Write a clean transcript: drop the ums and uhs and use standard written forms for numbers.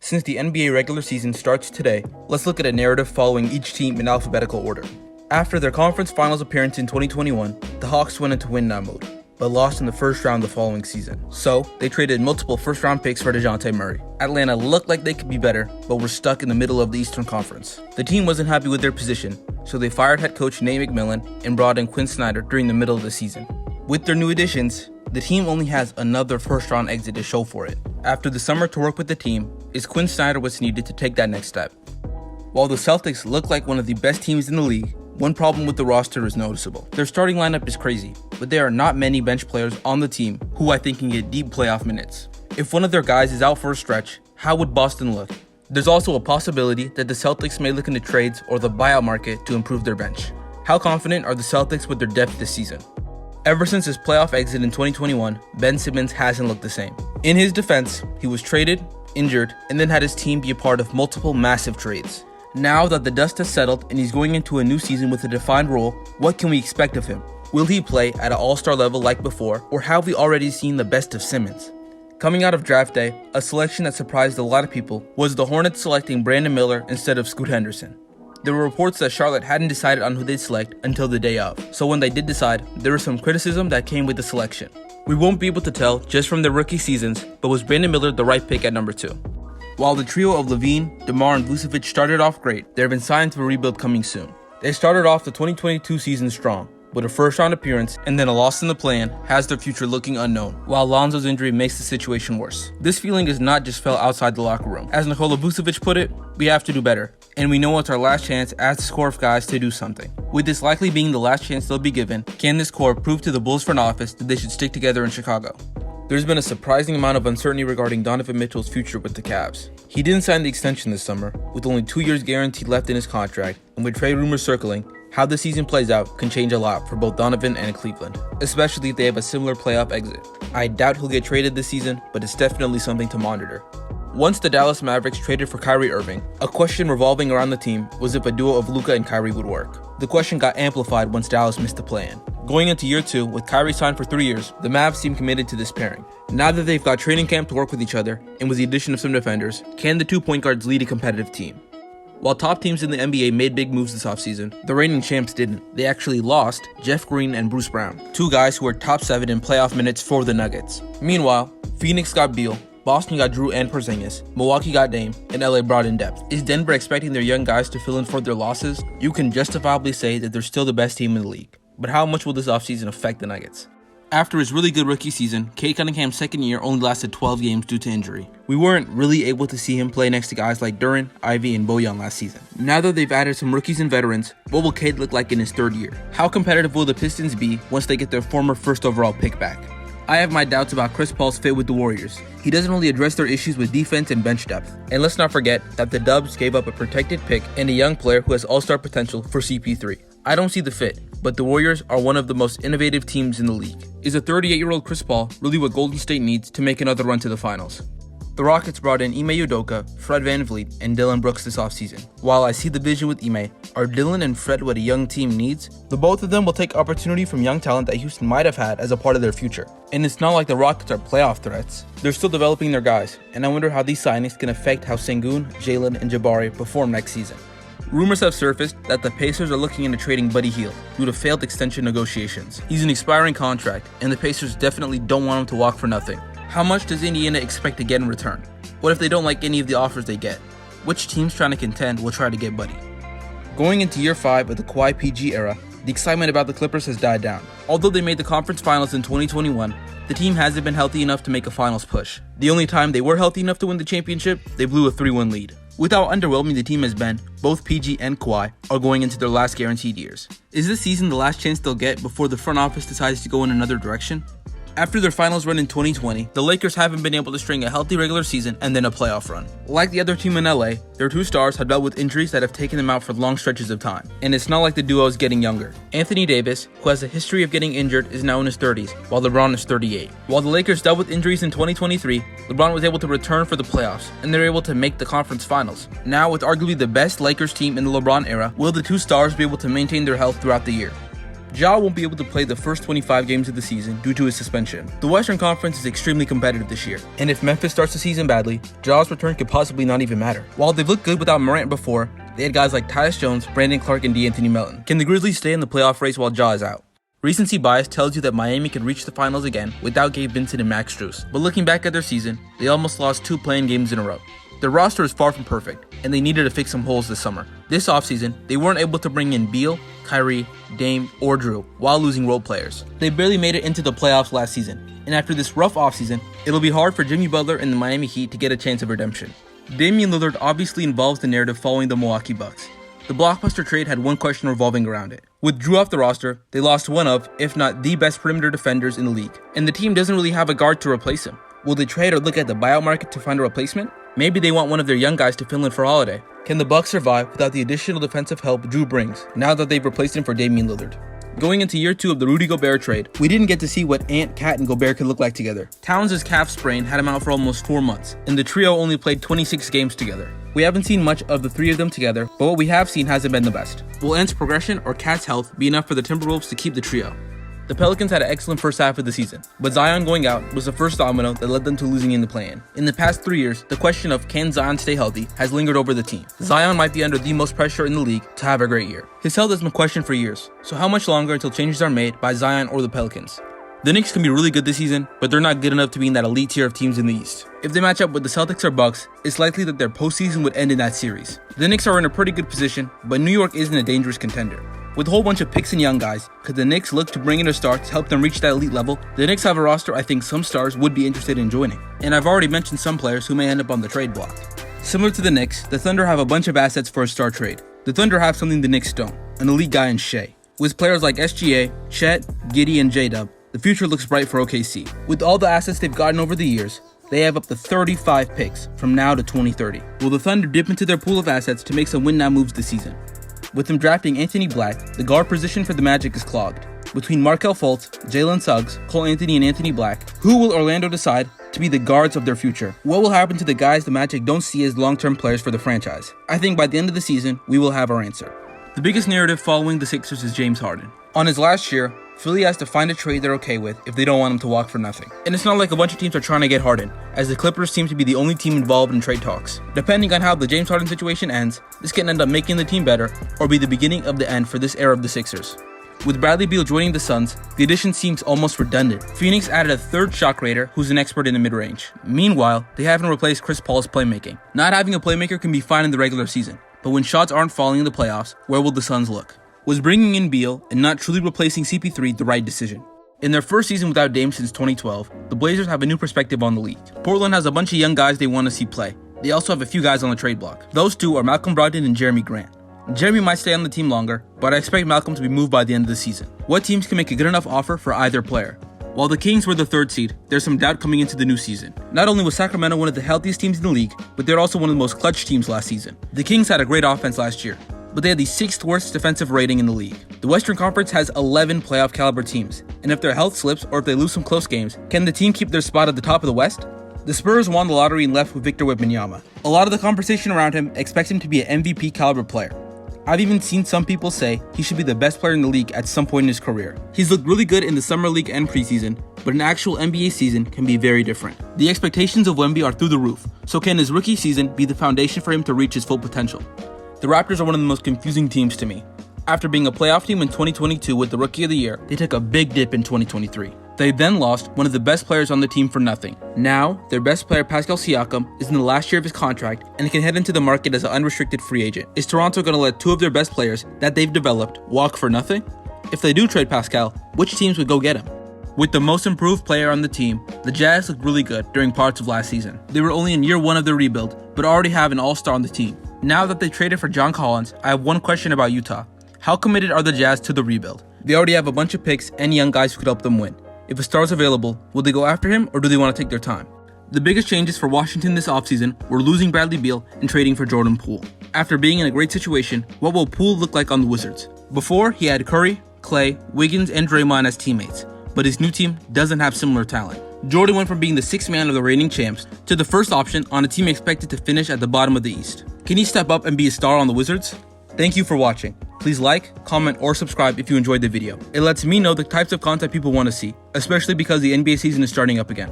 Since the NBA regular season starts today, let's look at a narrative following each team in alphabetical order. After their conference finals appearance in 2021, the Hawks went into win-now mode, but lost in the first round the following season. So, they traded multiple first-round picks for DeJounte Murray. Atlanta looked like they could be better, but were stuck in the middle of the Eastern Conference. The team wasn't happy with their position, so they fired head coach Nate McMillan and brought in Quinn Snyder during the middle of the season. With their new additions, the team only has another first-round exit to show for it. After the summer to work with the team, is Quinn Snyder what's needed to take that next step. While the Celtics look like one of the best teams in the league, one problem with the roster is noticeable. Their starting lineup is crazy, but there are not many bench players on the team who I think can get deep playoff minutes. If one of their guys is out for a stretch, how would Boston look? There's also a possibility that the Celtics may look into trades or the buyout market to improve their bench. How confident are the Celtics with their depth this season? Ever since his playoff exit in 2021, Ben Simmons hasn't looked the same. In his defense, he was traded, injured, and then had his team be a part of multiple massive trades. Now that the dust has settled and he's going into a new season with a defined role, what can we expect of him? Will he play at an all-star level like before, or have we already seen the best of Simmons? Coming out of draft day, a selection that surprised a lot of people was the Hornets selecting Brandon Miller instead of Scoot Henderson. There were reports that Charlotte hadn't decided on who they'd select until the day of, so when they did decide, there was some criticism that came with the selection. We won't be able to tell just from their rookie seasons, but was Brandon Miller the right pick at number 2? While the trio of Levine, DeMar, and Vucevic started off great, there have been signs of a rebuild coming soon. They started off the 2022 season strong, with a first-round appearance and then a loss in the play-in has their future looking unknown, while Lonzo's injury makes the situation worse. This feeling is not just felt outside the locker room. As Nikola Vucevic put it, we have to do better, and we know it's our last chance as the core of guys to do something. With this likely being the last chance they'll be given, can this core prove to the Bulls front office that they should stick together in Chicago? There's been a surprising amount of uncertainty regarding Donovan Mitchell's future with the Cavs. He didn't sign the extension this summer, with only 2 years guaranteed left in his contract, and with trade rumors circling, how the season plays out can change a lot for both Donovan and Cleveland, especially if they have a similar playoff exit. I doubt he'll get traded this season, but it's definitely something to monitor. Once the Dallas Mavericks traded for Kyrie Irving, a question revolving around the team was if a duo of Luka and Kyrie would work. The question got amplified once Dallas missed the play-in. Going into year 2, with Kyrie signed for 3 years, the Mavs seem committed to this pairing. Now that they've got training camp to work with each other, and with the addition of some defenders, can the 2 point guards lead a competitive team? While top teams in the NBA made big moves this offseason, the reigning champs didn't. They actually lost Jeff Green and Bruce Brown, 2 guys who were top 7 in playoff minutes for the Nuggets. Meanwhile, Phoenix got Beal, Boston got Drew and Porzingis, Milwaukee got Dame, and LA brought in depth. Is Denver expecting their young guys to fill in for their losses? You can justifiably say that they're still the best team in the league. But how much will this offseason affect the Nuggets? After his really good rookie season, Cade Cunningham's second year only lasted 12 games due to injury. We weren't really able to see him play next to guys like Duren, Ivy, and Bojan last season. Now that they've added some rookies and veterans, what will Cade look like in his 3rd year? How competitive will the Pistons be once they get their former first overall pick back? I have my doubts about Chris Paul's fit with the Warriors. He doesn't really address their issues with defense and bench depth. And let's not forget that the Dubs gave up a protected pick and a young player who has all-star potential for CP3. I don't see the fit, but the Warriors are one of the most innovative teams in the league. Is a 38-year-old Chris Paul really what Golden State needs to make another run to the finals? The Rockets brought in Ime Udoka, Fred VanVleet, and Dillon Brooks this offseason. While I see the vision with Ime, are Dillon and Fred what a young team needs? The both of them will take opportunity from young talent that Houston might have had as a part of their future. And it's not like the Rockets are playoff threats. They're still developing their guys, and I wonder how these signings can affect how Sengun, Jalen, and Jabari perform next season. Rumors have surfaced that the Pacers are looking into trading Buddy Hield due to failed extension negotiations. He's an expiring contract, and the Pacers definitely don't want him to walk for nothing. How much does Indiana expect to get in return? What if they don't like any of the offers they get? Which teams trying to contend will try to get Buddy? Going into year 5 of the Kawhi PG era, the excitement about the Clippers has died down. Although they made the conference finals in 2021, the team hasn't been healthy enough to make a finals push. The only time they were healthy enough to win the championship, they blew a 3-1 lead. With how underwhelming the team has been, both PG and Kawhi are going into their last guaranteed years. Is this season the last chance they'll get before the front office decides to go in another direction? After their finals run in 2020, the Lakers haven't been able to string a healthy regular season and then a playoff run. Like the other team in LA, their 2 stars have dealt with injuries that have taken them out for long stretches of time. And it's not like the duo is getting younger. Anthony Davis, who has a history of getting injured, is now in his 30s, while LeBron is 38. While the Lakers dealt with injuries in 2023, LeBron was able to return for the playoffs, and they're able to make the conference finals. Now, with arguably the best Lakers team in the LeBron era, will the 2 stars be able to maintain their health throughout the year? Ja won't be able to play the first 25 games of the season due to his suspension. The Western Conference is extremely competitive this year, and if Memphis starts the season badly, Ja's return could possibly not even matter. While they've looked good without Morant before, they had guys like Tyus Jones, Brandon Clark, and D'Anthony Melton. Can the Grizzlies stay in the playoff race while Ja is out? Recency bias tells you that Miami could reach the finals again without Gabe Vincent and Max Strus, but looking back at their season, they almost lost 2 play-in games in a row. Their roster is far from perfect, and they needed to fix some holes this summer. This offseason, they weren't able to bring in Beal, Kyrie, Dame, or Drew while losing role players. They barely made it into the playoffs last season, and after this rough offseason, it'll be hard for Jimmy Butler and the Miami Heat to get a chance of redemption. Damian Lillard obviously involves the narrative following the Milwaukee Bucks. The blockbuster trade had one question revolving around it. With Drew off the roster, they lost one of, if not the best perimeter defenders in the league, and the team doesn't really have a guard to replace him. Will they trade or look at the buyout market to find a replacement? Maybe they want one of their young guys to fill in for Holiday. Can the Bucks survive without the additional defensive help Drew brings, now that they've replaced him for Damian Lillard? Going into year 2 of the Rudy Gobert trade, we didn't get to see what Ant, Cat, and Gobert could look like together. Towns' calf sprain had him out for almost 4 months, and the trio only played 26 games together. We haven't seen much of the 3 of them together, but what we have seen hasn't been the best. Will Ant's progression or Cat's health be enough for the Timberwolves to keep the trio? The Pelicans had an excellent first half of the season, but Zion going out was the first domino that led them to losing in the play-in. In the past 3 years, the question of can Zion stay healthy has lingered over the team. Zion might be under the most pressure in the league to have a great year. His health has been questioned for years, so how much longer until changes are made by Zion or the Pelicans? The Knicks can be really good this season, but they're not good enough to be in that elite tier of teams in the East. If they match up with the Celtics or Bucks, it's likely that their postseason would end in that series. The Knicks are in a pretty good position, but New York isn't a dangerous contender. With a whole bunch of picks and young guys, could the Knicks look to bring in a star to help them reach that elite level? The Knicks have a roster I think some stars would be interested in joining, and I've already mentioned some players who may end up on the trade block. Similar to the Knicks, the Thunder have a bunch of assets for a star trade. The Thunder have something the Knicks don't, an elite guy in Shea. With players like SGA, Chet, Giddey, and J-Dub, the future looks bright for OKC. With all the assets they've gotten over the years, they have up to 35 picks from now to 2030. Will the Thunder dip into their pool of assets to make some win-now moves this season? With them drafting Anthony Black, the guard position for the Magic is clogged. Between Markelle Fultz, Jalen Suggs, Cole Anthony, and Anthony Black, who will Orlando decide to be the guards of their future? What will happen to the guys the Magic don't see as long-term players for the franchise? I think by the end of the season, we will have our answer. The biggest narrative following the Sixers is James Harden. On his last year, Philly has to find a trade they're okay with if they don't want him to walk for nothing. And it's not like a bunch of teams are trying to get Harden, as the Clippers seem to be the only team involved in trade talks. Depending on how the James Harden situation ends, this can end up making the team better or be the beginning of the end for this era of the Sixers. With Bradley Beal joining the Suns, the addition seems almost redundant. Phoenix added a third shot creator who's an expert in the mid-range. Meanwhile, they haven't replaced Chris Paul's playmaking. Not having a playmaker can be fine in the regular season, but when shots aren't falling in the playoffs, where will the Suns look? Was bringing in Beal and not truly replacing CP3 the right decision? In their first season without Dame since 2012, the Blazers have a new perspective on the league. Portland has a bunch of young guys they want to see play. They also have a few guys on the trade block. Those two are Malcolm Brogdon and Jeremy Grant. Jeremy might stay on the team longer, but I expect Malcolm to be moved by the end of the season. What teams can make a good enough offer for either player? While the Kings were the 3rd seed, there's some doubt coming into the new season. Not only was Sacramento one of the healthiest teams in the league, but they're also one of the most clutch teams last season. The Kings had a great offense last year, but they had the 6th worst defensive rating in the league. The Western Conference has 11 playoff caliber teams, and if their health slips or if they lose some close games, can the team keep their spot at the top of the West? The Spurs won the lottery and left with Victor Wembanyama. A lot of the conversation around him expects him to be an MVP caliber player. I've even seen some people say he should be the best player in the league at some point in his career. He's looked really good in the summer league and preseason, but an actual NBA season can be very different. The expectations of Wemby are through the roof, so can his rookie season be the foundation for him to reach his full potential? The Raptors are one of the most confusing teams to me. After being a playoff team in 2022 with the Rookie of the Year, they took a big dip in 2023. They then lost one of the best players on the team for nothing. Now, their best player Pascal Siakam is in the last year of his contract and can head into the market as an unrestricted free agent. Is Toronto going to let 2 of their best players that they've developed walk for nothing? If they do trade Pascal, which teams would go get him? With the most improved player on the team, the Jazz looked really good during parts of last season. They were only in year 1 of their rebuild, but already have an all-star on the team. Now that they traded for John Collins, I have one question about Utah. How committed are the Jazz to the rebuild? They already have a bunch of picks and young guys who could help them win. If a star is available, will they go after him or do they want to take their time? The biggest changes for Washington this offseason were losing Bradley Beal and trading for Jordan Poole. After being in a great situation, what will Poole look like on the Wizards? Before, he had Curry, Clay, Wiggins, and Draymond as teammates, but his new team doesn't have similar talent. Jordan went from being the 6th man of the reigning champs to the first option on a team expected to finish at the bottom of the East. Can he step up and be a star on the Wizards? Thank you for watching. Please like, comment, or subscribe if you enjoyed the video. It lets me know the types of content people want to see, especially because the NBA season is starting up again.